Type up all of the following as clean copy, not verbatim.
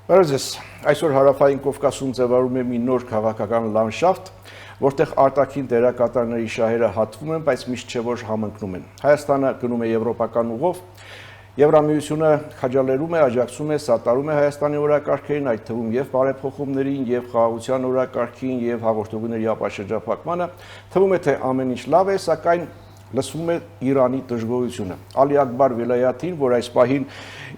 Բարոյձեզ, այսօր հարավային Կովկասում ձևավորում է մի նոր քաղաքական լանդշաֆտ, որտեղ արտաքին դերակատարների շահերը հատվում են, բայց միշտ չէ որ համընկնում են։ Հայաստանը գնում է եվրոպական ուղով, Եվրամիությունը քաջալերում է, աջակցում է, սատարում է Հայաստանի օրակարգերին, այդ թվում եւ բարեփոխումներին, եւ խաղաղության օրակարգին, եւ հաղորդողների ապաշրջափակմանը, թվում է թե ամեն ինչ լավ է, սակայն լսվում է Իրանի դժգոհությունը։ Ալի Ակբար Վելայաթին, որ այս պահին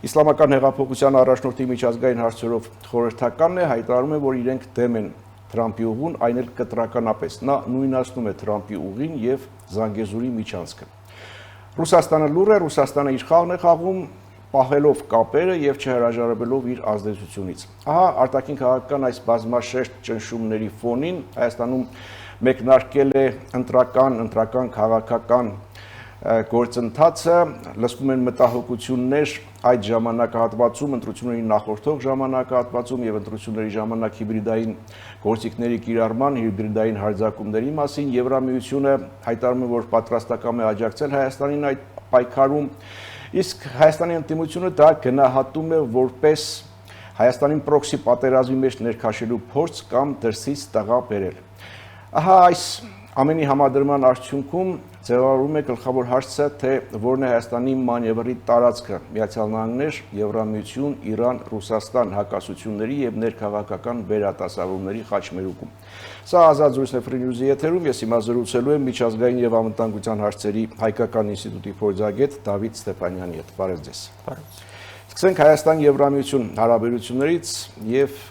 իսլամական հեղափոխության առաջնորդի միջազգային հարցերով խորհրդականն է, հայտարարում է, որ իրենք դեմ են Թրամփի ուղուն, այն էլ կտրականապես։ Նա նույնացնում է Թրամփի ուղին եւ Զանգեզուրի միջանցքը։ Ռուսաստանը լուր է, Ռուսաստանը իր խաղն է խաղում, պահելով կապերը եւ չհրաժարվելով իր ազդեցությունից։ Ահա արտաքին քաղաքական այս բազմաշերտ ճնշումների ֆոնին Հայաստանում մեկնարկել է ընտրական քաղաքական գործընթացը, լսվում են մտահոգություններ այդ ժամանակահատվածում, ընտրությունների նախորդող ժամանակահատվածում եւ ընտրությունների ժամանակ հիբրիդային գործիքների կիրառման, հիբրիդային հարձակումների մասին Եվրամիությունը հայտարարում է, որ պատրաստական է աջակցել Հայաստանին այդ պայքարում, իսկ Հայաստանի ընդդիմությունը դա գնահատում է որպես Հայաստանին պրոքսի պատերազմի մեջ ներքաշելու փորձ կամ դրսից տղա բերել։ Ահա այս ամենի համադրման արդյունքում ձևավորվում է գլխավոր հարցը, թե որն է Հայաստանի մանևրի տարածքը Միացյալ Նահանգներ, Եվրամիություն, Իրան, Ռուսաստան հակասությունների եւ ներքաղաքական վերատասավորումների խաչմերուկում։ Սա ազատ զրույցն է Free News-ի եթերում, ես հիմա զրուցելու եմ միջազգային եւ անվտանգության հարցերի հայկական ինստիտուտի փորձագետ Դավիթ Ստեփանյանի հետ։ Բարև ձեզ։ Բարև։ Սկսենք Հայաստան-Եվրամիություն հարաբերություններից եւ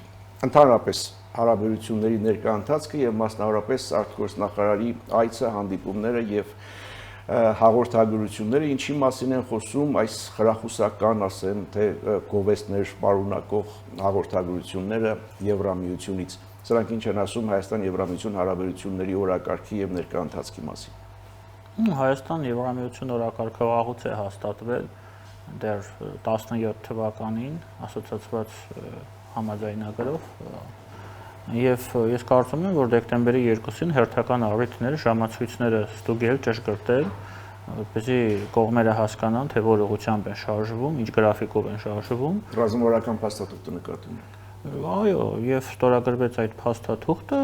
ընդհանրապես հարաբերությունների ներկա ընթացքը եւ մասնավորապես արտգործնախարարի այցը, հանդիպումները եւ հաղորդագրությունները, ինչի մասին են խոսում այս խրախուսական, ասեմ, թե գովեստներ պարունակող հաղորդագրությունները Եվրամիությունից։ Սրանք ինչ են ասում Հայաստան-Եվրամիություն հարաբերությունների օրակարգի եւ ներկա ընթացքի մասին։ Հայաստան-Եվրամիություն օրակարգը վաղուց է հաստատվել դեռ 17 թվականին ասոցիացված համաձայնագրով Եվ ես կարծում եմ, որ դեկտեմբերի 2-ին հերթական առիթները, ժամացույցները ստուգել, ճշգրտել, որպեսզի կողմերը հասկանան, թե որ ուղղությամբ են շարժվում, ինչ գրաֆիկով են շարժվում։ Ռազմավարական փաստաթուղթը նկատում եք։ Այո, եւ ստորագրվեց այդ փաստաթուղթը,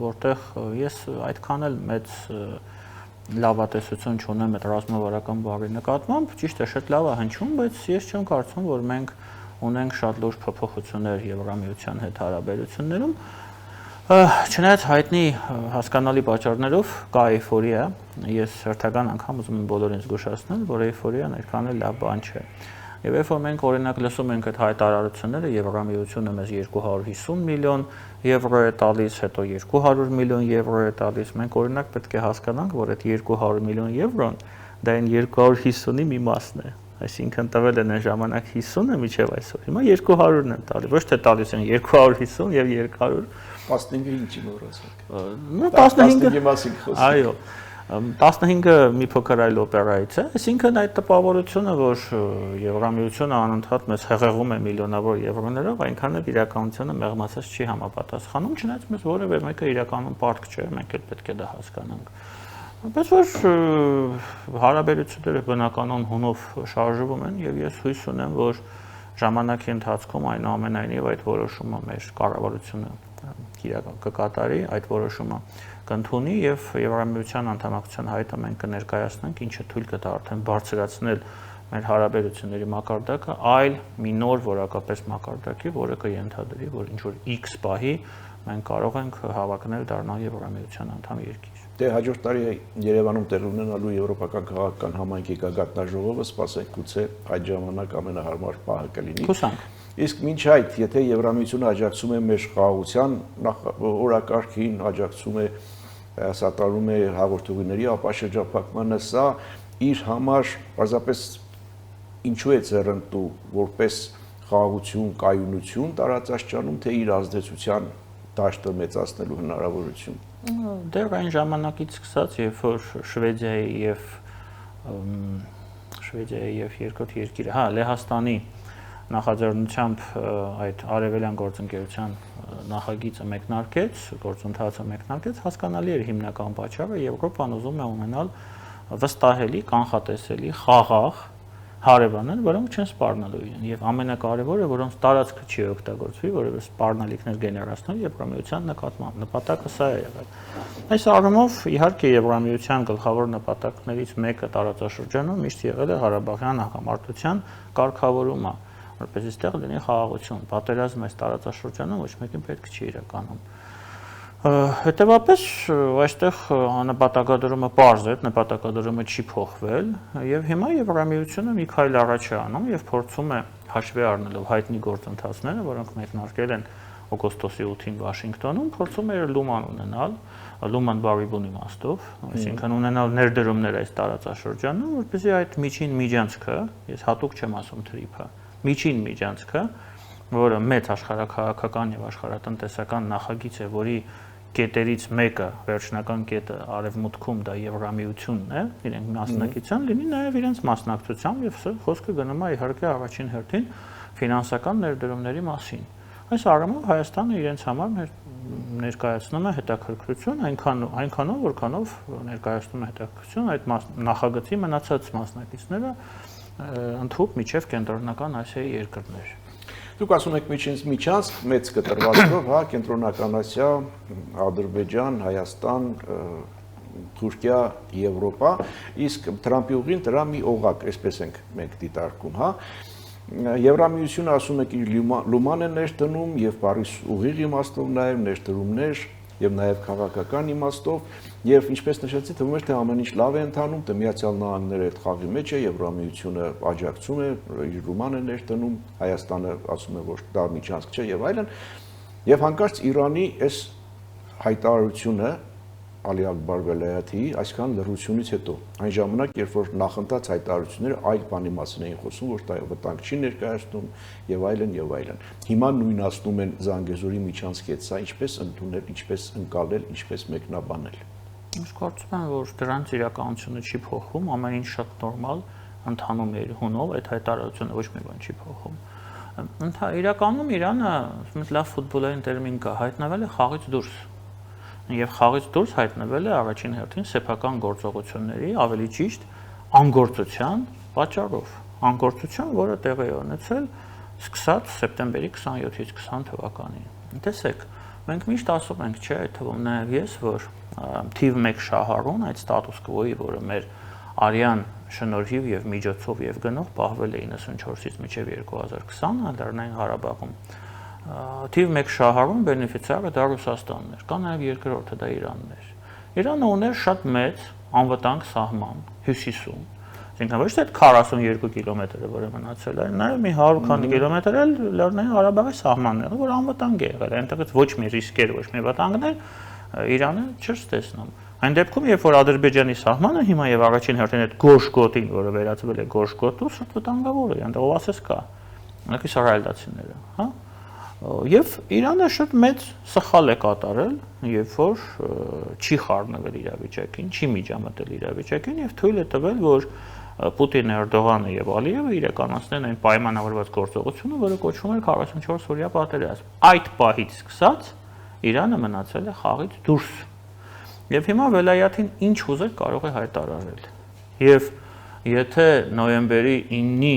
որտեղ ես այդքան էլ մեծ լավատեսություն չունեմ այդ ռազմավարական բառի նկատմամբ, ճիշտ է, շատ լավ է հնչում, բայց ես չեմ կարծում, որ մենք ունենք շատ լուրջ փոփոխություններ Եվրամիության հետ հարաբերություններում, չնայած հայտնի հասկանալի պատճառներով կա էյֆորիա, ես հերթական անգամ ուզում եմ բոլորին զգուշացնել, որ էյֆորիան այդքան էլ լավ բան չէ։ Եվ երբ որ մենք օրինակ լսում ենք այդ հայտարարությունները, Եվրամիությունը մեզ 250 միլիոն եվրո է տալիս, հետո 200 միլիոն եվրո է տալիս, մենք օրինակ պետք է հասկանանք, որ այդ 200 միլիոն եվրոն դա այն 250-ի մի մասն է։ Այսինքն տվել են այն ժամանակ 50-ը մինչև այսօր։ Հիմա 200-ն են տալի, ոչ թե տալիս են 250 եւ 200։ 15-ը ինչի մոռացանք։ Նո 15-ի մասին խոսենք։ Այո։ 15-ը մի փոքր այլ օպերայից է, այսինքն այդ տպավորությունը, որ Եվրամիությունը անընդհատ մեզ հեղեղում է միլիոնավոր եվրոներով, այնքան էլ իրականությունը մեղմացած չի համապատասխանում, չնայած մեզ որևէ մեկը իրականում պարտք չէ, մենք էլ պետք է դա հասկանանք։ Բայց որ հարաբերությունները բնականon հունով շարժվում են եւ ես հույս ունեմ, որ ժամանակի ընթացքում այնուամենայնիվ այդ որոշումը մեր կառավարությունը կկատարի, այդ որոշումը կընդունի եւ Եվրամիության անդամակցության հայտը մենք կներկայացնենք, ինչը թույլ կտա արդեն բարձրացնել մեր հարաբերությունների մակարդակը այլ մի նոր որակապես մակարդակի, որը կենթադրի, որ ինչ որ X պահի մենք կարող ենք հավակնել դառնալ Եվրամիության անդամ երկիր։ Դե հաջորդ տարի Երևանում տեղի ունենալու եվրոպական քաղաքական համայնքի գագաթնաժողովը սպասենք գուցե այդ ժամանակ ամենահարմար պահը կլինի։ Հուսանք։ Իսկ մինչ այդ, եթե Եվրամիությունը աջակցում է մեր խաղաղության օրակարգին, աջակցում է, սատարում է հաղորդողների ապաշրջափակմանը, սա իր համար պարզապես ինչու է ձեռնտու որպես խաղաղություն, կայունություն տարածաշրջանում, թե իր ազդեցության դաշտը մեծացնելու հնարավորություն։ Դեռ այն ժամանակից սկսած, երբ որ Շվեդիայի եւ երկրորդ երկիրը, Լեհաստանի նախաձեռնությամբ այդ արևելյան գործընկերության նախագիծը մեկնարկեց, գործընթացը մեկնարկեց, հասկանալի էր հիմնական պատճառը Եվրոպան ուզում է ունենալ վստահելի, կանխատեսելի, խաղաղ հարևաններ, որոնք չեն սպառնալու իրեն, եւ ամենակարևորը, որոնց տարածքը չի օգտագործվի, որովհետեւ սպառնալիքներ գեներացնել Եվրամիության նկատմամբ։ Նպատակը սա է եղել։ Այս առումով իհարկե Եվրամիության գլխավոր նպատակներից մեկը տարածաշրջանում միշտ եղել է Ղարաբաղյան հակամարտության կարգավորումը, որպես այստեղ լինի խաղաղություն։ Պատերազմ այս տարածաշրջանում ոչ մեկին պետք չի իրականում։ Հետևաբար այստեղ նպատակադրումը պարզ է, նպատակադրումը չի փոխվել եւ հիմա Եվրամիությունը մի քայլ առաջ է անում եւ փորձում է հաշվի առնելով հայտնի գործընթացները, որոնք մեկնարկել են օգոստոսի 8-ին Վաշինգտոնում, փորձում է լուման ունենալ, լուման բարի բուն իմաստով, այսինքն ունենալ ներդրումներ այս տարածաշրջանում, որպեսզի այդ միջին միջանցքը, ես հատուկ չեմ ասում թրիփը, միջին միջանցքը, որը մեծ աշխարհաքաղաքական եւ աշխարհատնտեսական նախագիծ է, որի կետերից մեկը, վերջնական կետը արևմուտքում դա Եվրամիությունն է, իրենք մասնակցության լինի նաև իրենց մասնակցությամբ եւ խոսքը գնում է իհարկե առաջին հերթին ֆինանսական ներդրումների մասին։ Այս առումով Հայաստանը իրենց համար ներկայացնում է հետաքրքրություն այնքանով, որքանով ներկայացնում է հետաքրքրություն այդ նախագծի մնացած մասնակիցները ընդհանուր միջև կենտրոնական Ասիայի երկրներ։ Դուք ասում եք միջանցք մեծ կտրվածքով, հա, Կենտրոնական Ասիա, Ադրբեջան, Հայաստան, Թուրքիա, Եվրոպա, իսկ Թրամփի ուղին դրա մի օղակ, այսպես ենք մենք դիտարկում, հա։ Եվրամիությունը ասում է իր լուման է ներդնում եւ Փարիզ ուղիղ իմաստով նաեւ ներդրումներ եւ նաեւ քաղաքական իմաստով եւ ինչպես նշեցի, թվում է թե ամեն ինչ լավ է ընթանում, թե Միացյալ Նահանգները այդ խաղի մեջ է, Եվրամիությունը աջակցում է, իր լուման է ներդնում, Հայաստանը ասում է, որ դա միջանցք չէ եւ այլն։ Եվ հանկարծ Իրանի այս հայտարարությունը Ալի Ակբար Վելայաթիի այսքան լռությունից հետո, այն ժամանակ, երբ որ նախընթաց հայտարարությունները այլ բանի մասին էին խոսում, որ դա վտանգ չի ներկայացնում եւ այլն եւ այլն։ Հիմա նույնացնում են Զանգեզուրի միջանցքի հետ, սա ինչպես ընդունել, ինչպես ընկալել, ինչպես մեկնաբանել։ Ես կարծում եմ, որ դրանց իրականությունը չի փոխվում, ամեն ինչ շատ նորմալ ընթանում է իր հունով, այդ հայտարարությունը ոչ մի բան չի փոխում։ Իրականում Իրանը, մի լավ ֆուտբոլային տերմին կա, հայտնվել է խաղից դուրս։ Եվ խաղից դուրս հայտնվել է առաջին հերթին սեփական գործողությունների, ավելի ճիշտ անգործության պատճառով։ Անգործություն, որը տեղի է ունեցել սկսած սեպտեմբերի 27-ից 20 թվականին։ Տեսեք, մենք միշտ ասում ենք, չէ, այդ թվում նաև ես, որ թիվ 1 շահառուն այդ ստատուս կվոյի, որը մեր արյան շնորհիվ եւ միջոցով եւ գնով պահվել է 94-ից մինչեւ 2020 Լեռնային Ղարաբաղում։ Թիվ 1 շահառուն բենեֆիցիարը դա Ռուսաստանն էր, կա նաև երկրորդը դա Իրանն էր։ Իրանը ուներ շատ մեծ անվտանգ սահման հյուսիսում, այսինքն ոչ թե 42 կիլոմետրը, որը մնացել է, նաև մի 100 քանի կիլոմետր էլ Լեռնային Ղարաբաղի սահմանն է, որ անվտանգ է եղել, այնտեղից ոչ մի ռիսկեր, ոչ մի վտանգներ Իրանը չէր տեսնում։ Այն դեպքում, երբ որ Ադրբեջանի սահմանը հիմա եւ առաջին հերթին այդ Գոշգոտին, որը վերածվել է Գոշգոտու, շատ վտանգավոր է, այնտեղ ով ասես կա, այնք իսրայելացիները, հա։ Եվ Իրանը շատ մեծ սխալ է կատարել, երբ որ չի խառնվել իրավիճակին, չի միջամտել իրավիճակին եւ թույլ է տվել, որ Պուտինը, Էրդողանը եւ Ալիևը իրականացնեն այն պայմանավորված գործողությունը, որը կոչվում է 44-օրյա պատերազմ։ Այդ պահից սկսած Իրանը մնացել է խաղից դուրս։ Եվ հիմա Վելայաթին ինչ ուզեր կարող է հայտարարել։ Եվ եթե նոյեմբերի 9-ի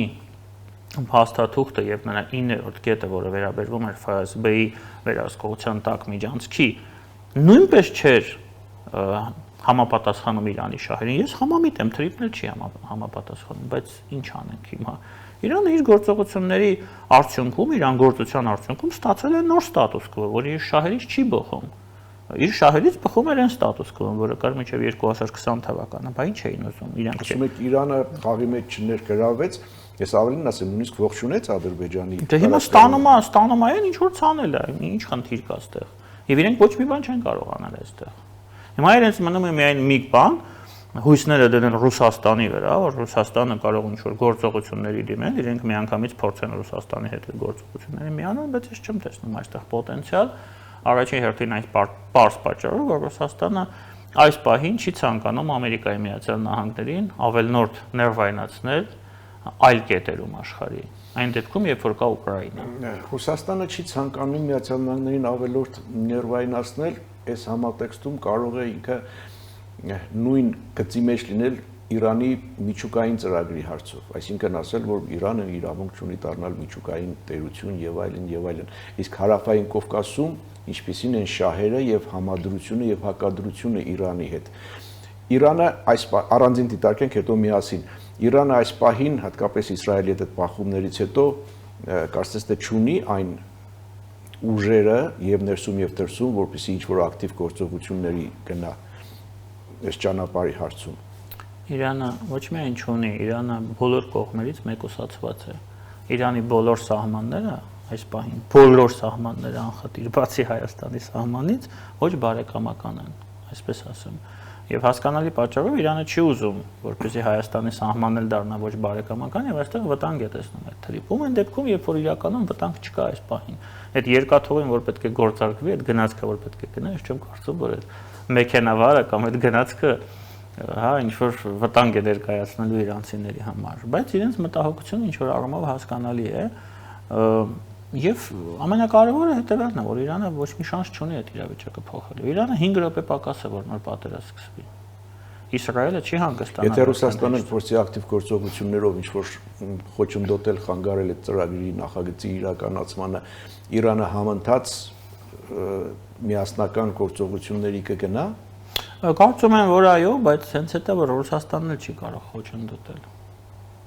փաստաթուղթը եւ նրա 9-րդ կետը, որը վերաբերվում էր ՖՍԲ-ի վերահսկողության տակ միջանցքի, նույնպես չէր համապատասխանում Իրանի շահերին։ Ես համամիտ եմ, թրիփն չի համապատասխանում, բայց ինչ անենք հիմա։ Իրանը իր գործողությունների արդյունքում, իր անգործության արդյունքում ստացել է նոր ստատուս կվո, որը իր շահերից չի բխում։ Իր շահերից բխում էր այն ստատուս կվոն, որը կար մինչև 2020 թվականը, բայց ինչ էին ուզում իրանք։ Ասում եք Իրանը խաղի մեջ չներգրավվեց, ես ավելին ասեմ, նույնիսկ ողջունեց Ադրբեջանի։ Դե հիմա ստանում են ինչ որ ցանել է, ինչ խնդիր կա այստեղ։ Եվ իրենք ոչ մի բան չեն կարող անել այստեղ։ Հիմա իրենց մնում է միայն մի բան, հույսները դնեն Ռուսաստանի վրա, որ Ռուսաստանը կարող ինչ-որ գործողությունների դիմել, իրենք միանգամից փորձեն Ռուսաստանի հետ գործողությունների միանալ, բայց ես չեմ տեսնում այստեղ պոտենցիալ, առաջին հերթին այս պարզ պատճառով, որ Ռուսաստանը այս պահին չի ցանկանում Ամերիկայի Միացյալ Նահանգներին ավելնորդ ներվայնացնել այլ կետերում աշխարհի։ Այն դեպքում, երբ որ կա Ուկրաինա։ Ռուսաստանը չի ցանկանում Միացյալ Նահանգներին ավելորդ ներվայնացնել, այս համատեքստում կարող է ինքը նույն գծի մեջ լինել Իրանի միջուկային ծրագրի հարցով, այսինքն ասել, որ Իրանը իրավունք ունի դառնալ միջուկային տերություն եւ այլն եւ այլն։ Իսկ հարավային Կովկասում ինչպիսին են շահերը եւ համադրությունը եւ հակադրությունը Իրանի հետ։ Իրանը այս առանձին դիտարկենք հետո միասին։ Իրանը այս պահին, հատկապես Իսրայելի հետ բախումներից հետո, կարծես թե չունի այն ուժերը եւ ներսում եւ դրսում, որպեսզի ինչ-որ ակտիվ գործողությունների գնա այս ճանապարհի հարցում։ Իրանը ոչ միայն չունի, Իրանը բոլոր կողմերից մեկուսացված է։ Իրանի բոլոր սահմանները այս պահին, բոլոր սահմանները անխտիր, բացի Հայաստանի սահմանից, ոչ բարեկամական են, այսպես ասեմ։ Եվ հասկանալի պատճառով Իրանը չի ուզում, որպեսզի Հայաստանի սահմանն դառնա ոչ բարեկամական եւ այստեղ վտանգ է տեսնում այդ թրիփում են դեպքում, երբ որ իրականում վտանգ չկա այս պահին։ Այդ երկաթողին, որ պետք է գործարկվի, այդ գնացքը, որ պետք է գնա, ես չեմ կարծում, որ այդ մեքենավարը կամ այդ գնացքը հա ինչ որ վտանգ է ներկայացնելու իրանցիների համար, բայց իրենց մտահոգությունը ինչ որ առումով հասկանալի է եւ ամենակարևորը հետեւյալն է, որ Իրանը ոչ մի շանս չունի այդ իրավիճակը փոխելու։ Իրանը 5 րոպե պակաս է, որ նոր պատերազմ սկսվի։ Իսրայելը չի հանգստանա։ Եթե Ռուսաստանը փորձի ակտիվ գործողություններով ինչ որ խոչընդոտել, խանգարել այդ ծրագրի նախագծի իրականացմանը, Իրանը համընթաց միասնական գործողությունների կգնա։ Կարծում եմ, որ այո, բայց հենց հետո որ Ռուսաստանն էլ չի կարող խոչընդոտել։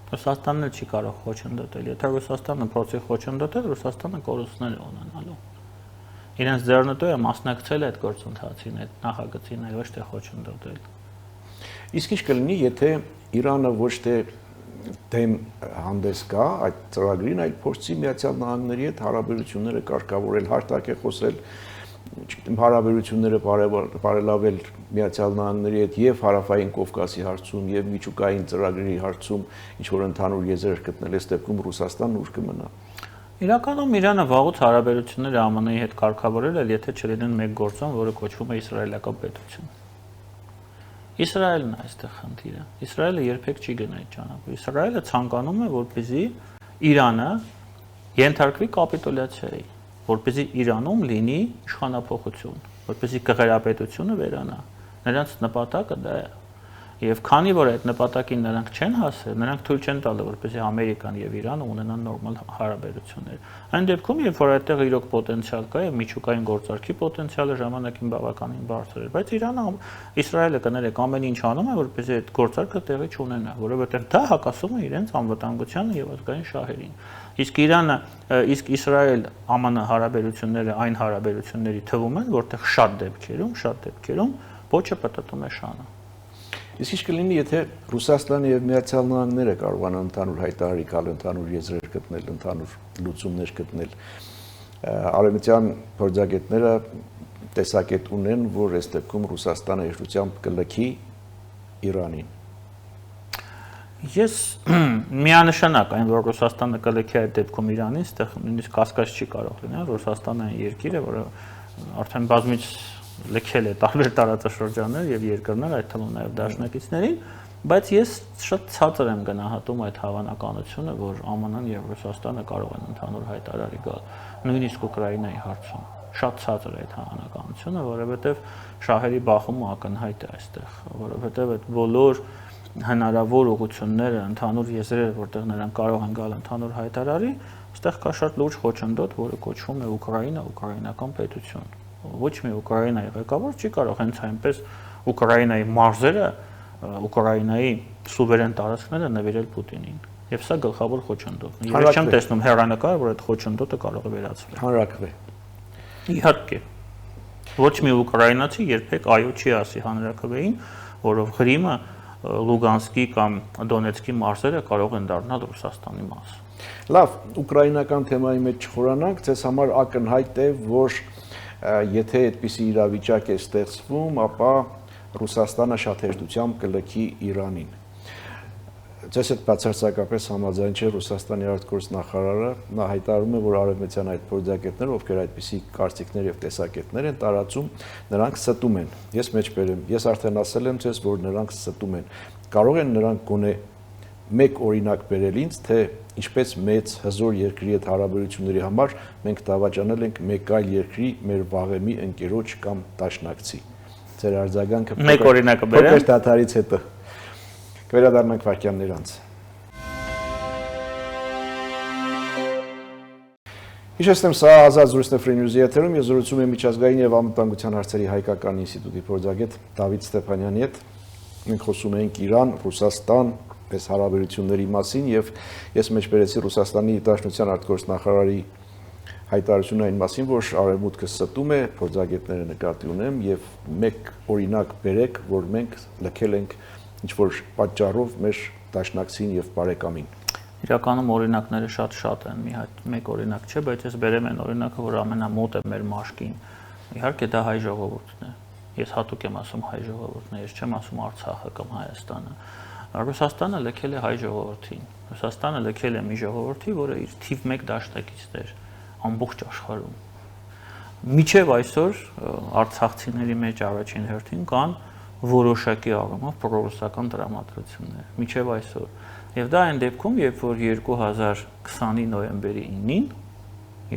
Ռուսաստանն էլ չի կարող խոչընդոտել։ Եթե Ռուսաստանը փորձի խոչընդոտել, Ռուսաստանը կորուստներ է ունենալու։ Իրենց ձեռնտու է մասնակցել այդ գործընթացին, այդ նախագծին, այլ ոչ թե խոչընդոտել։ Իսկ ինչ կլինի, եթե Իրանը ոչ թե դեմ հանդես գա այդ ծրագրին, այլ փորձի Միացյալ Նահանգների հետ հարաբերությունները կարգավորել, հարտակ է խոսել, հարաբերությունները բարելավել Միացյալ Նահանգների հետ եւ հարավային Կովկասի հարցում եւ միջուկային ծրագրերի հարցում ինչ որ ընդհանուր եզրեր գտնել, այս դեպքում Ռուսաստանն ուր կմնա։ Իրականում Իրանը վաղուց հարաբերությունները ԱՄՆ-ի հետ կարգավորել է, եթե չլինեն մեկ գործոն, որը կոչվում է իսրայելական պետություն։ Իսրայելն է այստեղ խնդիրը։ Իսրայելը երբեք չի գնա այդ ճանապարհով։ Իսրայելը ցանկանում է, որպեսզի Իրանը ենթարկվի կապիտուլյացիայի, որպեսզի Իրանում լինի իշխանափոխություն, որպեսզի կղերապետությունը վերանա։ Նրանց նպատակը դա է։ Եվ քանի որ այդ նպատակին նրանք չեն հասել, նրանք թույլ չեն տալու, որպեսզի Ամերիկան եւ Իրանը ունենան նորմալ հարաբերություններ։ Այն դեպքում, երբ որ այդտեղ իրոք պոտենցիալ կա եւ միջուկային գործարքի պոտենցիալը ժամանակին բավականին բարձր է, բայց Իրանը, Իսրայելը կներեք ամեն ինչ անում է, որպեսզի այդ գործարքը տեղի չունենա, որովհետեւ դա հակասում է իրենց անվտանգությանը եւ ազգային շահերին։ Իսկ Իրանը, իսկ Իսրայել-ԱՄՆ հարաբերությունները այն հարաբերությունների թվում են, որտեղ շատ դեպքերում ոչը պատտում է շանը։ Իսկ ինչ կլինի, եթե Ռուսաստանը եւ Միացյալ Նահանգները կարողանան ընդհանուր հայտարարի գալ, ընդհանուր եզրեր գտնել, ընդհանուր լուծումներ գտնել։ Արևմտյան փորձագետները տեսակետ ունեն, որ այս դեպքում Ռուսաստանը հեշտությամբ կլքի Իրանին։ Ես միանշանակ այն, որ Ռուսաստանը կլքի այդ դեպքում Իրանին, այդտեղ նույնիսկ կասկած չի կարող լինել, Ռուսաստանը այն երկիրը, որը արդեն բազմից լքել է տարբեր տարածաշրջաններ եւ երկրներ, այդ թվում նաեւ դաշնակիցներին, բայց ես շատ ցածր եմ գնահատում այդ հավանականությունը, որ ԱՄՆ-ն եւ Ռուսաստանը կարող են ընդհանուր հայտարարի գալ, նույնիսկ Ուկրաինայի հարցում։ Շատ ցածր է այդ հավանականությունը, որովհետեւ շահերի բախումը ակնհայտ է այստեղ, որովհետեւ այդ բոլոր հնարավոր ուղղությունները, ընդհանուր եզրերը, որտեղ նրանք կարող են գալ ընդհանուր հայտարարի, այստեղ կա շատ լուրջ խոչընդոտ, որը կոչվում է Ուկրաինա, ուկրաինական պետություն։ Ոչ մի Ուկրաինայի ղեկավար չի կարող հենց այնպես Ուկրաինայի մարզերը, Ուկրաինայի սուվերեն տարածքները նվիրել Պուտինին։ Եվ սա գլխավոր խոչընդոտն է։ Ես չեմ տեսնում հեռանկար, որ այդ խոչընդոտը կարող է վերացվել։ Հանրակրվե։ Իհարկե։ Ոչ մի ուկրաինացի երբեք այո չի ասի հանրակրվեին, որով Ղրիմը, Լուգանսկի կամ Դոնեցկի մարզերը կարող են դառնալ Ռուսաստանի մաս։ Լավ, ուկրաինական թեմայի մեջ չխորանանք, ձեզ համար ակնհայտ է, որ եթե այդպիսի իրավիճակ է ստեղծվում, ապա Ռուսաստանը շատ հեշտությամբ կլքի Իրանին։ Ձեզ հետ բացարձակապես համաձայն չէ Ռուսաստանի արտգործնախարարը, նա հայտարարում է, որ արևմտյան այդ փորձագետները, ովքեր այդպիսի կարծիքներ եւ տեսակետներ են տարածում, նրանք ստում են։ Ես մեջբերեմ, ես արդեն ասել եմ ձեզ, որ նրանք ստում են։ Կարող են նրանք գոնե մեկ օրինակ բերել ինձ, թե ինչպես մեծ հզոր երկրի հետ հարաբերությունների համար մենք դավաճանել ենք մեկ այլ երկրի մեր վաղեմի ընկերոջ կամ դաշնակցի։ Ձեր արձագանքը մեկ օրինակը բերեմ։ Փոքր դադարից հետո։ Կվերադառնանք վայրկյաններ անց։ Հիշեցնեմ, սա Ազատ զրույցն է Free News-ի եթերում, ես զրուցում եմ միջազգային եւ անվտանգության հարցերի հայկական ինստիտուտի փորձագետ Դավիթ Ստեփանյանի հետ։ Մենք խոսում ենք Իրան, Ռուսաստան, այս հարաբերությունների մասին եւ ես մեջբերեցի Ռուսաստանի Դաշնության արտգործնախարարի հայտարարությունը այն մասին, որ արևմուտքը ստում է, փորձագետները նկատի ունեմ եւ մեկ օրինակ բերեք, որ մենք լքել ենք ինչ-որ պատճառով մեր դաշնակցին եւ բարեկամին։ Իրականում օրինակները շատ են, մեկ օրինակ չէ, բայց ես բերեմ այն օրինակը, որ ամենամոտ է մեր մաշկին։ Իհարկե դա հայ ժողովուրդն է։ Ես հատուկ եմ ասում հայ ժողովուրդն է, ես չեմ ասում Արցախը կամ Հայաստանը։ Ռուսաստանը լքել է հայ ժողովրդին։ Ռուսաստանը լքել է մի ժողովրդի, որը իր թիվ 1 դաշնակիցն էր ամբողջ աշխարհում։ Մինչև այսօր արցախցիների մեջ առաջին հերթին կան որոշակի առումով պրոռուսական տրամադրություններ։ Մինչև այսօր։ Եվ դա այն դեպքում, երբ որ 2020-ի նոյեմբերի 9-ին,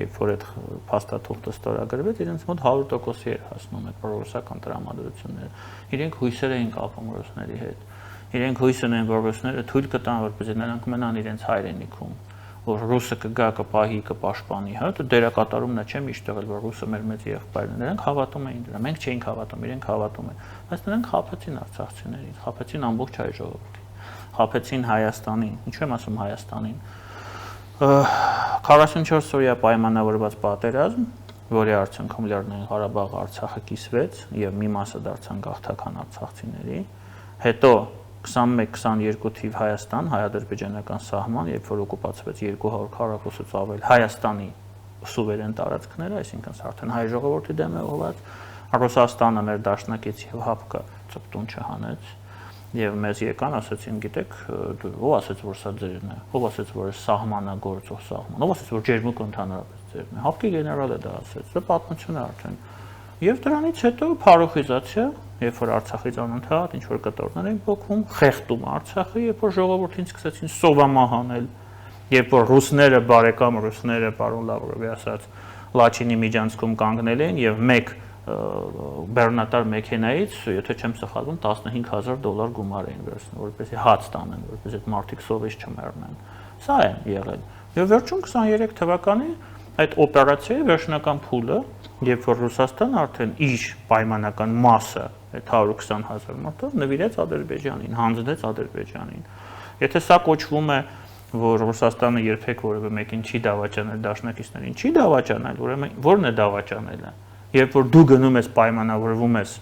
երբ որ այդ փաստաթուղթը ստորագրվեց, իրենց մոտ 100%-ի էր հասնում այդ պրոռուսական տրամադրությունները։ Իրենք հույսեր էին կապում ռուսների հետ։ Իրենք հույս ունեն, որ ռուսները թույլ կտան, որպեսզի նրանք մնան իրենց հայրենիքում, որ ռուսը կգա, կպահի, կպաշտպանի, հա, դերակատարումն է չէ միշտ եղել, որ ռուսը մեր մեծ եղբայրն է։ Նրանք հավատում էին դրա։ Մենք չէինք հավատում, իրենք հավատում են։ Բայց նրանք խաբեցին արցախցիներին, խաբեցին ամբողջ հայ ժողովրդին, խաբեցին Հայաստանին, ինչու եմ ասում Հայաստանին։ 44 օրյա պայմանավորված պատերազմ, որի արդյունքում Լեռնային Ղարաբաղը Արցախը կիսվեց եւ մի մասը դարձան գաղթական արցախցիների, հետո 21-22 թիվ Հայաստան, հայ-ադրբեջանական սահման, երբ որ օկուպացվեց 200 քառակուսուց ավել Հայաստանի սուվերեն տարածքները, այսինքն արդեն հայ ժողովրդի դեմ է ուղղված, Ռուսաստանը մեր դաշնակից եւ հապկը ծպտուն չհանեց եւ մեզ եկան, ասացին, գիտեք, ով ասեց, որ սա ձերն է, ով ասեց, որ սահմանը գործող սահման, ով ասեց, որ ջերմուկը ընդհանրապես ձերն է, հապկի գեներալը դա ասեց, դա պատմություն է արդեն։ Եվ դրանից հետո փարոխիզացիա, երբ որ Արցախից անընդհատ ինչ որ կտորներ էին փոխում, խեղդում Արցախը, երբ որ ժողովրդին սկսեցին սովամահանել, երբ որ ռուսները, բարեկամ ռուսները, պարոն Լավրովի ասած, Լաչինի միջանցքում կանգնել էին եւ մեկ բեռնատար մեքենայից, եթե չեմ սխալվում, $15,000 գումար էին վերցնում, որպեսզի հաց տանեն, որպեսզի այդ մարդիկ սովից չմեռնեն։ Սա է եղել։ Եվ վերջում 23 թվականի այդ օպերացիայի վերջնական փուլը, երբ որ Ռուսաստանը արդեն իր պայմանական մասը, այդ 120,000 մարդով նվիրեց Ադրբեջանին, հանձնեց Ադրբեջանին։ Եթե սա կոչվում է, որ Ռուսաստանը երբեք որևէ մեկին չի դավաճանել, դաշնակիցներին չի դավաճանել, ուրեմն ո՞րն է դավաճանելը։ Երբ որ դու գնում ես պայմանավորվում ես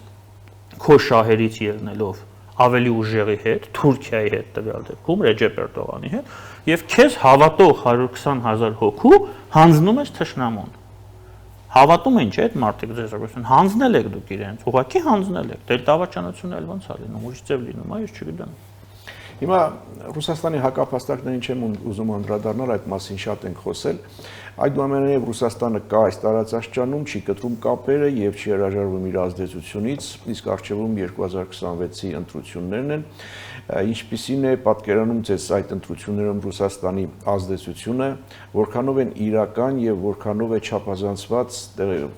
քո շահերից ելնելով ավելի ուժերի հետ, Թուրքիայի հետ տվյալ դեպքում, Ռեջեփ Էրդողանի հետ, եւ քեզ հավատող 120,000 հոգու հանձնում ես թշնամուն։ Հավատում են, չէ՞, այդ մարդիկ ձեզ ռուսին հանձնել եք դուք իրենց, ուղղակի հանձնել եք։ Դե դավաճանությունը էլ ոնց է լինում, ուրիշ ձև լինում, այո, ես չգիտեմ։ Հիմա Ռուսաստանի հակապաստակներին չեմ ուզում անդրադառնալ, այդ մասին շատ ենք խոսել։ Այդուամենայնիվ Ռուսաստանը կա այս տարածաշրջանում, չի կտրում կապերը եւ չի հրաժարվում իր ազդեցությունից, իսկ առջևում 2026-ի ընտրություններն են։ Ինչպիսին է պատկերանում ձեզ այդ ընտրություններում Ռուսաստանի ազդեցությունը, որքանով են իրական եւ որքանով է չափազանցված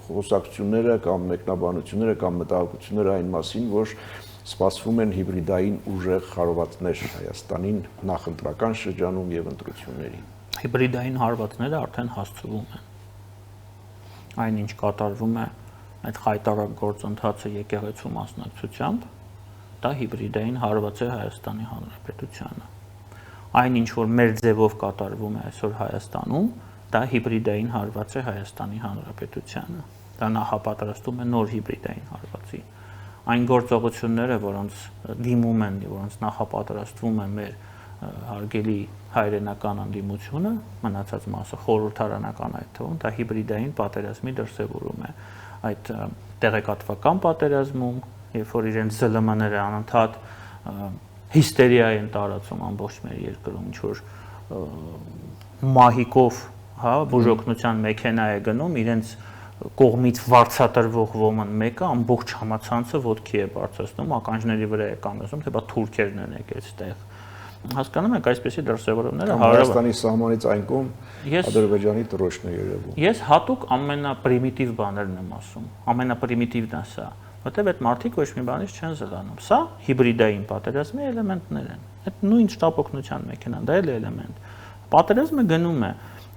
խոսակցությունները կամ մեկնաբանությունները կամ մտահոգությունները այն մասին, որ սպասվում են հիբրիդային ուժեղ խարովածներ Հայաստանին նախընտրական շրջանում եւ ընտրություններին։ Հիբրիդային հարվածները արդեն հասցվում են։ Այնինչ կատարվում է այդ խայտարակ գործընթացը եկեղեցու մասնակցությամբ, դա հիբրիդային հարված է Հայաստանի Հանրապետությանը։ Այնինչ որ մեր ձևով կատարվում է այսօր Հայաստանում, դա հիբրիդային հարված է Հայաստանի Հանրապետությանը։ Դա նախապատրաստում է նոր հիբրիդային հարվածի։ Այն գործողությունները, որոնց դիմում են, որոնց նախապատրաստվում է մեր հարգելի հայրենական անդիմությունը, մնացած մասը խորհրդարանական այդ թվում, դա հիբրիդային պատերազմի դրսևորում է։ Այդ տեղեկատվական պատերազմում, երբ որ իրենց ԶԼՄ-ները անընդհատ հիստերիա են տարածում ամբողջ մեր երկրում, ինչ որ մահիկով, հա, բուժօգնության մեքենա է գնում, իրենց կողմից վարձատրվող ոմն մեկը ամբողջ համացանցը ոտքի է բարձրացնում, ականջների վրա է կանգնեցնում, թե բա թուրքերն են եկել այստեղ։ Հասկանում եք, այսպեսի դրսևորումները Հայաստանի սահմանից այն կողմ Ադրբեջանի դրոշն է երևում։ Ես հատուկ ամենապրիմիտիվ բաներն եմ ասում, ամենապրիմիտիվն է սա, որտեղ այդ մարդիկ ոչ մի բանից չեն զլանում։ Սա հիբրիդային պատերազմի էլեմենտներ են։ Այդ նույն շտապօգնության մեքենան, դա էլ է էլեմենտ։ Պատերազմը գնում է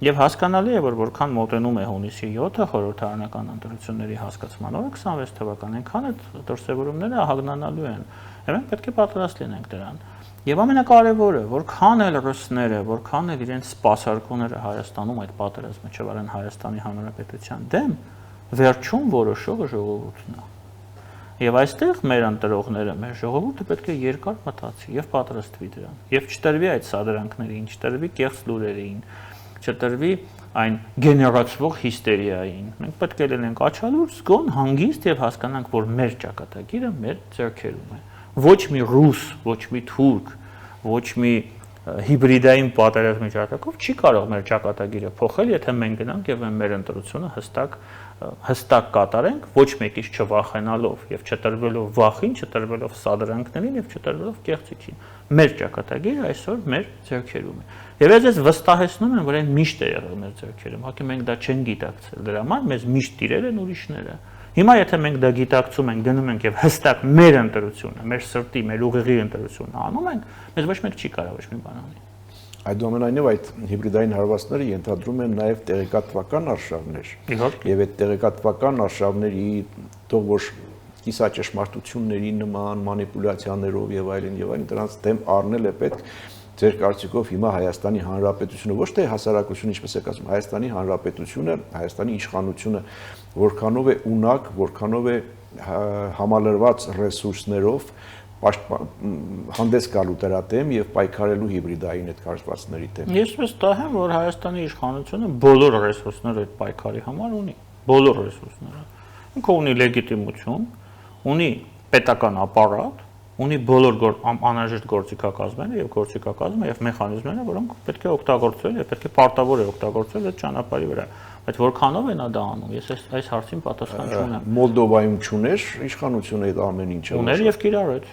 եւ հասկանալի է, որ որքան մոտենում է հունիսի 7-ը խորհրդարանական ընտրությունների հասկացման օրը 26 թվական, այնքան այդ դրսևորումները ահագնանալու են։ Եվ մենք պետք է պատրաստ լինենք դրան։ Եվ ամենակարևորը, որքան էլ ռուսները, որքան էլ իրենց սպասարկողները Հայաստանում այդ պատերազմը չվարեն Հայաստանի Հանրապետության դեմ, վերջում որոշողը ժողովուրդն է։ Եվ այստեղ մեր ընտրողները, մեր ժողովուրդը պետք է երկար մտածի եւ պատրաստվի դրան։ Եվ չտրվի այդ սադրանքներին, չտրվի կեղծ լուրերին, չտրվի այն գեներացվող հիստերիային։ Մենք պետք է լինենք աչալուր, զգոն, հանգիստ եւ հասկանանք, որ մեր ճակատագիրը մեր ձեռքերում է։ Ոչ մի ռուս, ոչ մի թուրք, ոչ մի հիբրիդային պատերազմի ճակատագիրով չի կարող մեր ճակատագիրը փոխել, եթե մենք գնանք եւ մեր ընտրությունը հստակ կատարենք, ոչ մեկից չվախենալով եւ չտրվելով վախին, չտրվելով սադրանքներին եւ չտրվելով կեղծիքին։ Մեր ճակատագիրը այսօր մեր ձեռքերում է։ Եվ ես վստահեցնում եմ, որ այն միշտ է եղել մեր ձեռքերում, հակի մենք դա չենք գիտակցել, դրա համար մեզ միշտ տիրել են ուրիշները։ Հիմա եթե մենք դա գիտակցում ենք, գնում ենք եւ հստակ մեր ընտրությունը, մեր սրտի, մեր ուղիղի ընտրությունը անում ենք, մեզ ոչ մեկ չի կարող ոչ մի բան անել։ Այդուամենայնիվ այդ հիբրիդային հարվածները ենթադրում են նաև տեղեկատվական արշավներ։ Եվ այդ տեղեկատվական արշավների թող որ կիսաճշմարտությունների նման մանիպուլյացիաներով եւ այլն դրանց դեմ առնել է պետք ձեր կարծիքով հիմա Հայաստանի Հանրապետությունը, ոչ թե հասարակությունը, ինչպես եք ասում, Հայաստանի Հանրապետությունը, Հայաստանի իշխանությունը որքանով է ունակ, որքանով է համալրված ռեսուրսներով հանդես գալու դրա դեմ եւ պայքարելու հիբրիդային այդ կարգվածների դեմ։ Ես վստահ եմ, որ Հայաստանի իշխանությունը բոլոր ռեսուրսները այդ պայքարի համար ունի, բոլոր ռեսուրսները։ Ինքը ունի լեգիտիմություն, ունի պետական ապարատ, ունի բոլոր անհրաժեշտ գործիքակազմերը եւ գործիքակազմը եւ մեխանիզմները, որոնք պետք է օգտագործել եւ պետք է պարտավոր է օգտագործել այդ ճանապարհի վրա։ Բայց որքանով է նա դա անում, ես այս հարցին պատասխան չունեմ։ Մոլդովայում չուներ իշխանությունը այդ ամեն ինչը։ Ուներ եւ կիրառեց։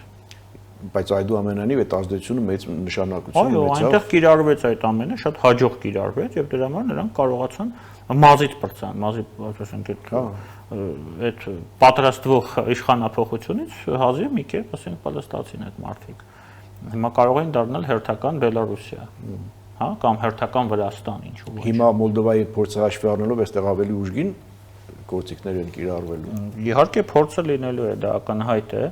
Բայց այդուամենայնիվ այդ ազդեցությունը մեծ նշանակություն ունեցավ։ Այո, այնտեղ կիրառվեց այդ ամենը, շատ հաջող կիրառվեց եւ դրա համար նրանք կարողացան մազից բրծան, մազի, ասենք այդ պատրաստվող իշխանափոխությունից հազիվ մի կերպ, ասենք պալեստացին այդ մարդիկ։ Հիմա կարող են դառնալ հերթական Բելարուսիա, հա, կամ հերթական Վրաստան, ինչու ոչ։ Հիմա Մոլդովայի փորձը հաշվի առնելով այստեղ ավելի ուժգին գործիքներ են կիրառվելու։ Իհարկե փորձը լինելու է, դա ակնհայտ է։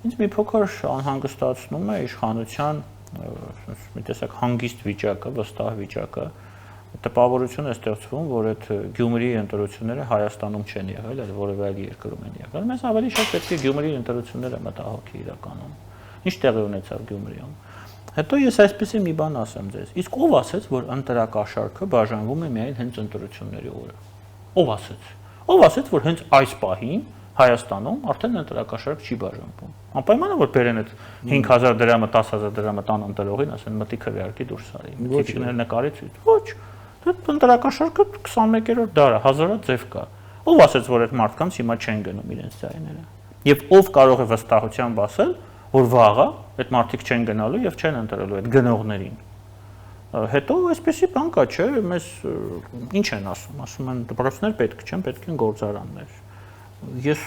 Ինձ մի փոքր անհանգստացնում է իշխանության մի տեսակ հանգիստ վիճակը, վստահ վիճակը։ Տպավորություն է ստեղծվում, որ այդ Գյումրիի ընտրությունները Հայաստանում չեն եղել, այլ որևէ այլ երկրում են եղել։ Մեզ ավելի շատ պետք է Գյումրիի ընտրությունները մտահոգի իրականում։ Ինչ տեղի ունեցավ Գյումրիում։ Հետո ես այսպեսի մի բան ասեմ ձեզ։ Իսկ ով ասեց, որ ընտրակաշարքը բաժանվում է միայն հենց ընտրությունների օրը։ Ով ասեց։ Ով ասեց, որ հենց այս պահին Հայաստանում արդեն ընտրակաշարք չի բաժանվում։ Անպայման է որ բերեն այդ 5000 դրամը, 10000 դրամը տան ընտրողին, ասեն մտի քվեարկի դուրս արի։ Մտիքներ նկարի ցույց։ Ոչ։ Դա ընտրակաշարքը 21-րդ դարը, հազարը ձև կա։ Ով ասեց, որ այդ մարդկանց հիմա չեն գնում իրենց ձայները։ Եվ ով կարող է վստահությամբ ասել, որ վաղը այդ մարդիկ չեն գնալու եւ չեն ընտրելու այդ գնողներին։ Հետո այսպեսի բան կա, չէ՞, մեզ ինչ են ասում են դպրոցներ պետք չեն, պետք են գործարաններ։ Ես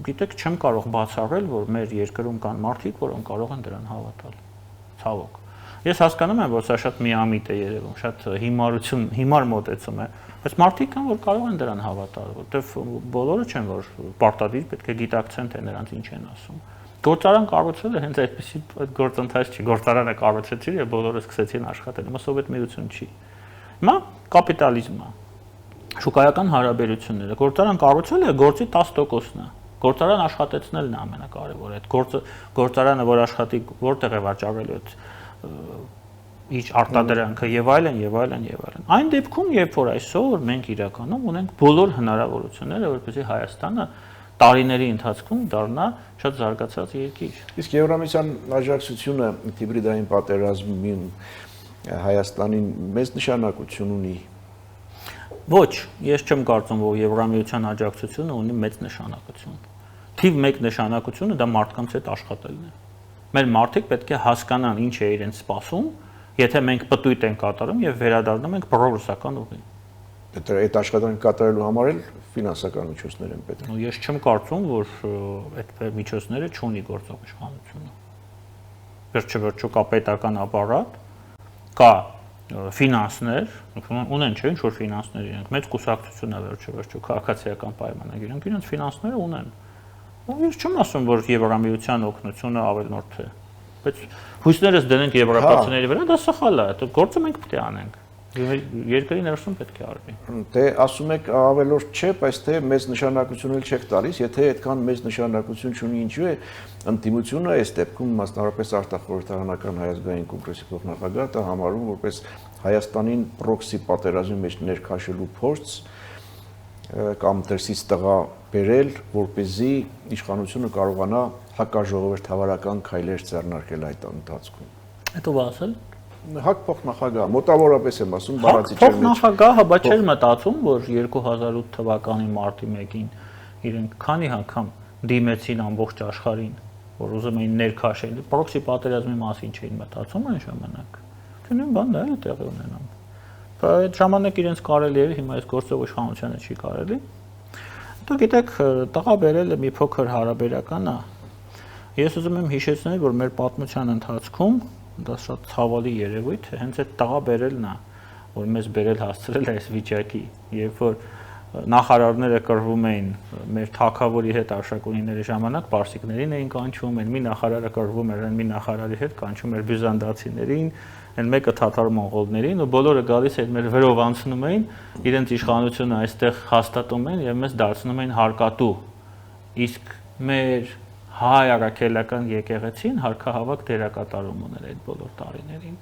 գիտեք չեմ կարող բացառել, որ մեր երկրում կան մարդիկ, որոնք կարող են դրան հավատալ։ Ցավոք։ Ես հասկանում եմ, որ սա շատ միամիտ է երևում, շատ հիմար մոտեցում է, բայց մարդիկ կան, որ կարող են դրան հավատալ, որտեվ բոլորը չեն, որ պարտադիր պետք է գիտակցեն, թե նրանց ինչ են ասում։ Գործարան կառուցելը հենց այդպեսի գործընթաց չի։ Գործարանը կառուցեցին եւ բոլորը սկսեցին աշխատել։ Հիմա Սովետ միություն չի։ Հիմա կապիտալիզմը, շուկայական հարաբերությունները։ Գործարան կառուցելը գործի 10%-ն է։ Գործարան աշխատեցնելն է ամենակարևորը։ Այդ գործարանը, որ աշխատի, որտեղ է վաճառելու այդ իր արտադրանքը եւ այլն եւ այլն եւ այլն։ Այն դեպքում, երբ որ այսօր մենք իրականում ունենք բոլոր հնարավորությունները, որպեսզի Հայաստանը տարիների ընթացքում դառնա շատ զարգացած երկիր։ Իսկ Եվրամիության աջակցությունը հիբրիդային պատերազմին Հայաստանին մեծ նշանակություն ունի։ Ոչ, ես չեմ կարծում, որ Եվրամիության աջակցությունը ունի մեծ նշանակություն։ Թիվ 1 նշանակությունը դա մարդկանց հետ աշխատելն է։ Մեր մարդիկ պետք է հասկանան ինչ է իրենց սպասում, եթե մենք պտույտ ենք կատարում եւ վերադառնում ենք պրոռուսական ուղին։ Այդ աշխատանքը կատարելու համար էլ ֆինանսական միջոցներ են պետք։ Ես չեմ կարծում, որ այդ միջոցները չունի գործող իշխանությունը։ վերջը կա պետական ապարատ, կա ֆինանսներ, ունեն չէ, ինչ որ ֆինանսներ իրենք, մեծ կուսակցություն է վերջը քաղաքացիական պայմանագիր, իրենք ֆինանսները ունեն։ Ես չեմ ասում, որ Եվրամիության օգնությունը ավելորդ է, բայց հույսներս դնենք եվրոպացիների վրա, դա սխալ է, դա գործը մենք պետք է անենք։ Երկրի ներսում պետք է արվի։ Դե ասում եք ավելորդ չէ, բայց թե մեծ նշանակություն էլ չեք տալիս, եթե այդքան մեծ նշանակություն չունի, ինչու է ընդդիմությունը այս դեպքում մասնավորապես արտախորհրդարանական հայազգային կոնգրեսի փոխնախագահը դա համարում որպես Հայաստանին պրոքսի պատերազմի մեջ ներքաշելու փորձ կամ դրսից տղա բերել, որպեսզի իշխանությունը կարողանա հակաժողովրդավարական քայլեր ձեռնարկել այդ ընթացքում։ Հետո ասել Հակ փոխնախագահ, մոտավորապես եմ ասում, բառացի չեմ։ Փոխնախագահը բա չէր մտածում, որ 2008 թվականի մարտի 1-ին իրենք քանի անգամ դիմեցին ամբողջ աշխարհին, որ ուզում էին ներքաշել, պրոքսի պատերազմի մասին չէին մտածում այն ժամանակ։ Դե բան դա է տեղի ունենում։ Այդ ժամանակ իրենց կարելի էր, հիմա այս գործով իշխանությանը չի կարելի։ Դուք գիտեք, տղա բերելը մի փոքր հարաբերական է։ Ես ուզում եմ հիշեցնել, որ մեր պատմության ընթացքում դա շատ ցավալի երևույթ է, հենց այդ տղա բերելն է, որ մեզ բերել հասցրել է այս վիճակի, երբ որ նախարարները կռվում էին մեր թագավորի հետ արշակունիների ժամանակ, պարսիկներին էին կանչում, այն մի նախարարը կռվում էր այն մի նախարարի հետ, կանչում էր բյուզանդացիներին, այն մեկը թաթար մոնղոլներին, ու բոլորը գալիս էին մեր վերով անցնում էին, իրենց իշխանությունը այստեղ հաստատում էին եւ մեզ դարձնում էին հարկատու։ Իսկ մեր հայ առաքելական եկեղեցին հարկահավաք դերակատարում ուներ այդ բոլոր տարիներին։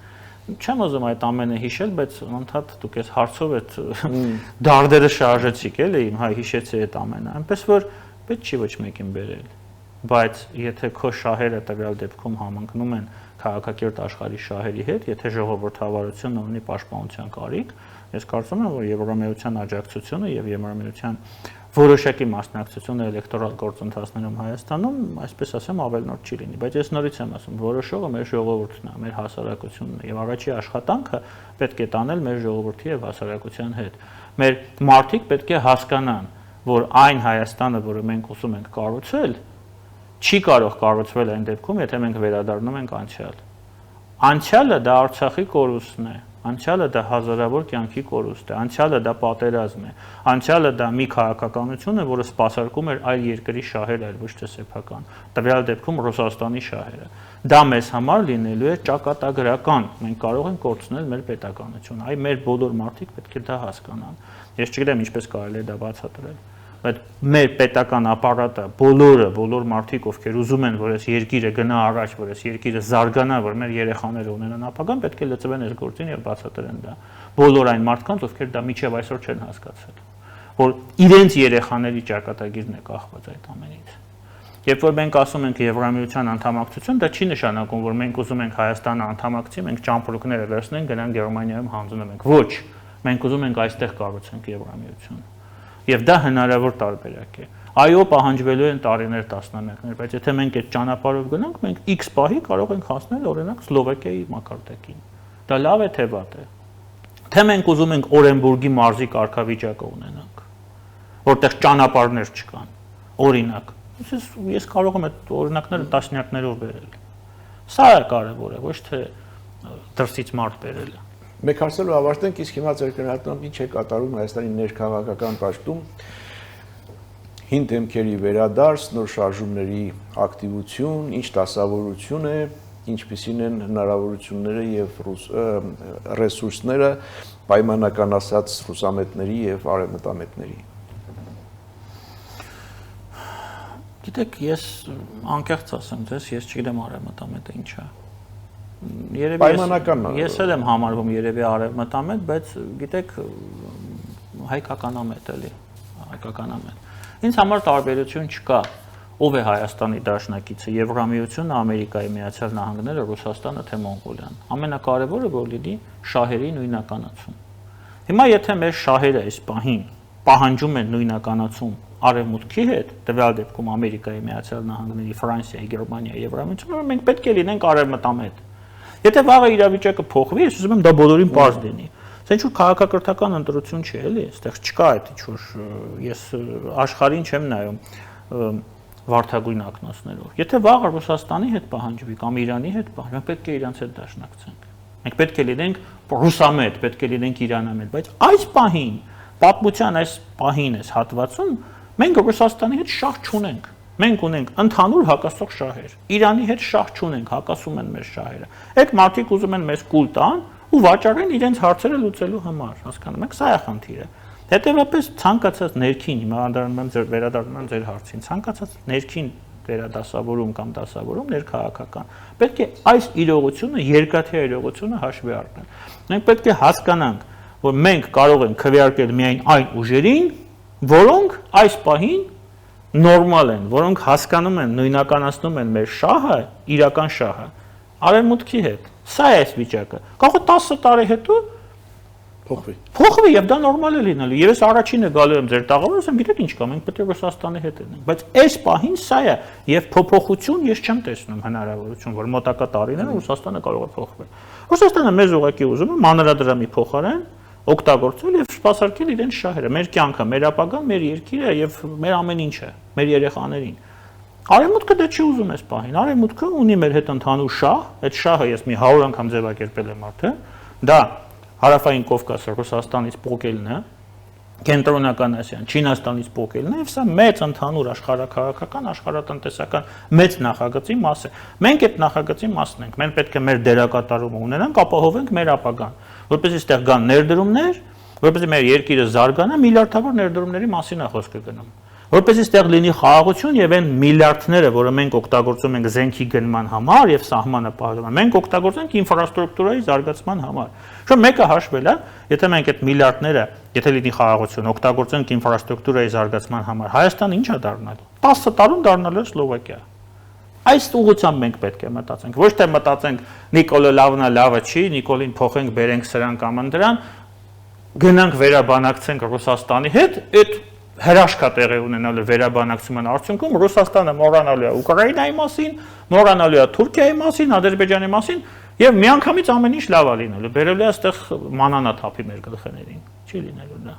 Չեմ ուզում այդ ամենը հիշել, բայց ընդհանուր դուք այս հարցով այդ դարդերը շարժեցիք, էլի իմ հայ հիշեցի այդ ամենը։ Այնպես որ պետք չի ոչ մեկին բերել։ Բայց եթե քո շահերը տվյալ դեպքում համընկնում են քաղաքակիրթ աշխարհի շահերի հետ, եթե ժողովրդավարությունը ունի պաշտպանության կարիք, ես կարծում եմ, որ Եվրամիության աջակցությունը եւ Եվրամիության որոշակի մասնակցությունը էլեկտորալ գործընթացներում Հայաստանում, այսպես ասեմ, ավելնորդ չի լինի, բայց ես նորից եմ ասում, որոշողը մեր ժողովուրդն է, մեր հասարակությունն է, եւ առաջի աշխատանքը պետք է տանել մեր ժողովրդի եւ հասարակության հետ։ Մեր մարդիկ պետք է հասկանան, որ այն Հայաստանը, որը մենք ուզում ենք կառուցել, չի կարող կառուցվել այն դեպքում, եթե մենք վերադառնում ենք անցյալ։ Անցյալը դա Արցախի կորուստն է, անցյալը դա հազարավոր կյանքի կորուստ է, անցյալը դա պատերազմ է, անցյալը դա մի քաղաքականություն է, որը սպասարկում էր այլ երկրի շահերը, այլ ոչ թե սեփական, տվյալ դեպքում Ռուսաստանի շահերը։ Դա մեզ համար լինելու է ճակատագրական, մենք կարող ենք կորցնել մեր պետականությունը, այ մեր բոլոր մարդիկ պետք է դա հասկանան։ Ես չգիտեմ ինչպես կարելի է դա բացատրել, բայց մեր պետական ապարատը, բոլոր մարդիկ, ովքեր ուզում են, որ այս երկիրը գնա առաջ, որ այս երկիրը զարգանա, որ մեր երեխաները ունենան ապագան, պետք է լծվեն այս գործին եւ բացատրեն դա։ Բոլոր այն մարդկանց, ովքեր դա մինչեւ այսօր չեն հասկացել, որ իրենց երեխաների ճակատագիրն է կախված այդ ամենից։ Երբ որ մենք ասում ենք Եվրամիության անդամակցություն, դա չի նշանակում, որ մենք ուզում ենք Հայաստանը անդամակցի, մենք ճամպրուկները վերցնենք, գնանք Գերմանիայում հանձնում ենք։ Ոչ, մենք ուզում ենք այստեղ կառուցենք Եվրամիություն։ Եվ դա հնարավոր տարբերակ է։ Այո, պահանջվելու են տարիներ, տասնամյակներ, բայց եթե մենք այդ ճանապարհով գնանք, մենք X պահի կարող ենք հասնել օրինակ Սլովակիայի մակարդակին։ Դա լավ է թե վատ է։ Թե մենք ուզում ենք Օրենբուրգի մարզի կարգավիճակը ունենանք, որտեղ ճանապարհներ չկան։ Օրինակ, ես կարող եմ այդ օրինակները տասնյակներով բերել։ Սա է կարևորը, ոչ թե դրսից մարդ բերելը։ Մեկ հարցելու ավարտենք, իսկ հիմա ձեր գնահատմամբ ինչ է կատարում Հայաստանի ներքաղաքական պաշտում, հին դեմքերի վերադարձ, նոր շարժումների ակտիվություն, ինչ դասավորություն է, ինչպիսին են հնարավորությունները եւ ռեսուրսները պայմանական ասած ռուսամետների եւ արևմտամետների։ Գիտեք, ես անկեղծ ասեմ ձեզ, ես չգիտեմ արևմտամետը ինչ է։ Պայմանական Ես էլ եմ համարվում երևի արևմտամետ, բայց գիտեք հայկականամետ էլի, հայկականամետ։ Ինձ համար տարբերություն չկա, ով է Հայաստանի դաշնակիցը, Եվրամիությունը, Ամերիկայի Միացյալ Նահանգները, Ռուսաստանը թե Մոնղոլիան։ Ամենակարևորը որ լինի շահերի նույնականացում։ Հիմա եթե մեր շահերը այս պահին պահանջում են նույնականացում Արևմուտքի հետ, տվյալ դեպքում Ամերիկայի Միացյալ Նահանգների, Ֆրանսիայի, Գերմանիայի, Եվրամիությունը, մենք պետք է լինենք արևմտամետ։ Եթե վաղը իրավիճակը փոխվի, ես ուզում եմ դա բոլորին պարզ լինի։ Սա ինչ-որ քաղաքակրթական ընտրություն չի, էլի, այստեղ չկա այդ ինչ-որ ես աշխարհին չեմ նայում։ վարդագույն ակնոցներով։ Եթե վաղը Ռուսաստանի հետ պահանջվի կամ Իրանի հետ պահանջվի, մենք պետք է իրանց հետ դաշնակցենք։ Մենք պետք է լինենք ռուսամետ, պետք է լինենք իրանամետ, բայց այս պահին, պատմության այս պահին, այս հատվածում մենք Ռուսաստանի հետ շահ չունենք։ Մենք ունենք ընդհանուր հակասող շահեր։ Իրանի հետ շահ չունենք, հակասում են մեր շահերը։ Այդ մարդիկ ուզում են մեզ կուլ տան ու վաճառեն իրենց հարցերը լուծելու համար, հասկանում եք, սա է խնդիրը։ Հետևաբար ցանկացած ներքին, հիմա վերադառնում եմ ձեր հարցին, ցանկացած ներքին վերադասավորում կամ դասավորում ներքաղաքական պետք է այս իրողությունը, երկաթյա իրողությունը հաշվի առնել։ Մենք պետք է հասկանանք, որ մենք կարող ենք քվեարկել միայն այն ուժերին, որոնք այս պահին նորմալ են, որոնք հասկանում են, նույնականացնում են մեր շահը, իրական շահը, արևմուտքի հետ։ Սա է այս վիճակը։ Կարող է 10 տարի հետո փոխվի եւ դա նորմալ է լինելու։ Ես առաջինը գալու եմ ձեր տաղավարը, ասեմ, գիտեք ինչ կա, մենք պետք է Ռուսաստանի հետ լինենք, բայց այս պահին սա է եւ փոփոխություն ես չեմ տեսնում հնարավորություն, որ մոտակա տարիներում Ռուսաստանը կարող է փոխվել։ Ռուսաստանը մեզ ուղղակի ուզում է մանրադրամի փոխարեն օգտագործել եւ սպասարկել իրենց շահերը, մեր կյանքը, մեր ապագան, մեր երկիրը եւ մեր ամեն ինչը, մեր երեխաներին։ Արևմուտքը դա չի ուզում այս պահին։ Արևմուտքը ունի մեր հետ ընդհանուր շահ, այդ շահը ես մի 100 անգամ ձևակերպել եմ արդեն, դա Հարավային Կովկասը Ռուսաստանից փոկելն է, Կենտրոնական Ասիան Չինաստանից փոկելն է, եւ սա մեծ ընդհանուր աշխարհաքաղաքական, աշխարհատնտեսական մեծ նախագծի մաս է։ Մենք այդ նախագծի մասն ենք։ Մենք պետք է մեր դերակատարումը ունենանք, ապահովենք մեր ապագան, որպեսզի այստեղ գան ներդրումներ, որպեսզի մեր երկիրը զարգանա, միլիարդավոր ներդրումների մասին է խոսքը գնում։ Որպեսզի այստեղ լինի խաղաղություն եւ այն միլիարդները, որը մենք օգտագործում ենք զենքի գնման համար եւ սահմանը պահելու համար, մենք օգտագործում ենք ինֆրաստրուկտուրայի զարգացման համար։ Շո մեկը հաշվել է, եթե մենք այդ միլիարդները, եթե լինի խաղաղություն, օգտագործենք ինֆրաստրուկտուրայի զարգացման համար, Հայաստանը ի՞նչ է դառնալու։ 10 տարում դառնալու է Սլովակիա։ Այս ուղղությամբ մենք պետք է մտածենք, ոչ թե մտածենք Նիկոլը լավն է, լավը չի, Նիկոլին փոխենք, բերենք սրան կամ ընդրան, գնանք վերաբանակցենք Ռուսաստանի հետ, այդ հրաշքա տեղի ունենալու վերաբանակցման արդյունքում Ռուսաստանը մոռանալու է Ուկրաինայի մասին, մոռանալու է Թուրքիայի մասին, Ադրբեջանի մասին եւ միանգամից ամեն ինչ լավ է լինելու։ Բերելու է այստեղ մանանա թափի մեր գլխներին։ Չի լինելու դա։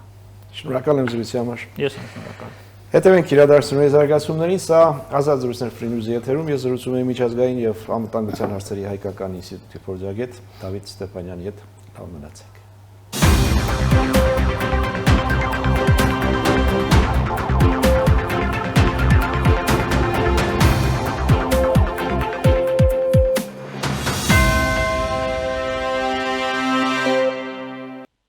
Շնորհակալ եմ զրույցի համար։ Ես եմ շնորհակալ։ Հետևենք իրադարձությունների զարգացումներին, սա Ազատ զրույցներ Free News եթերում, ես զրուցում եմ միջազգային եւ անվտանգության հարցերի հայկական ինստիտուտի փորձագետ Դավիթ Ստեփանյանի հետ։ Լավ մնացեք։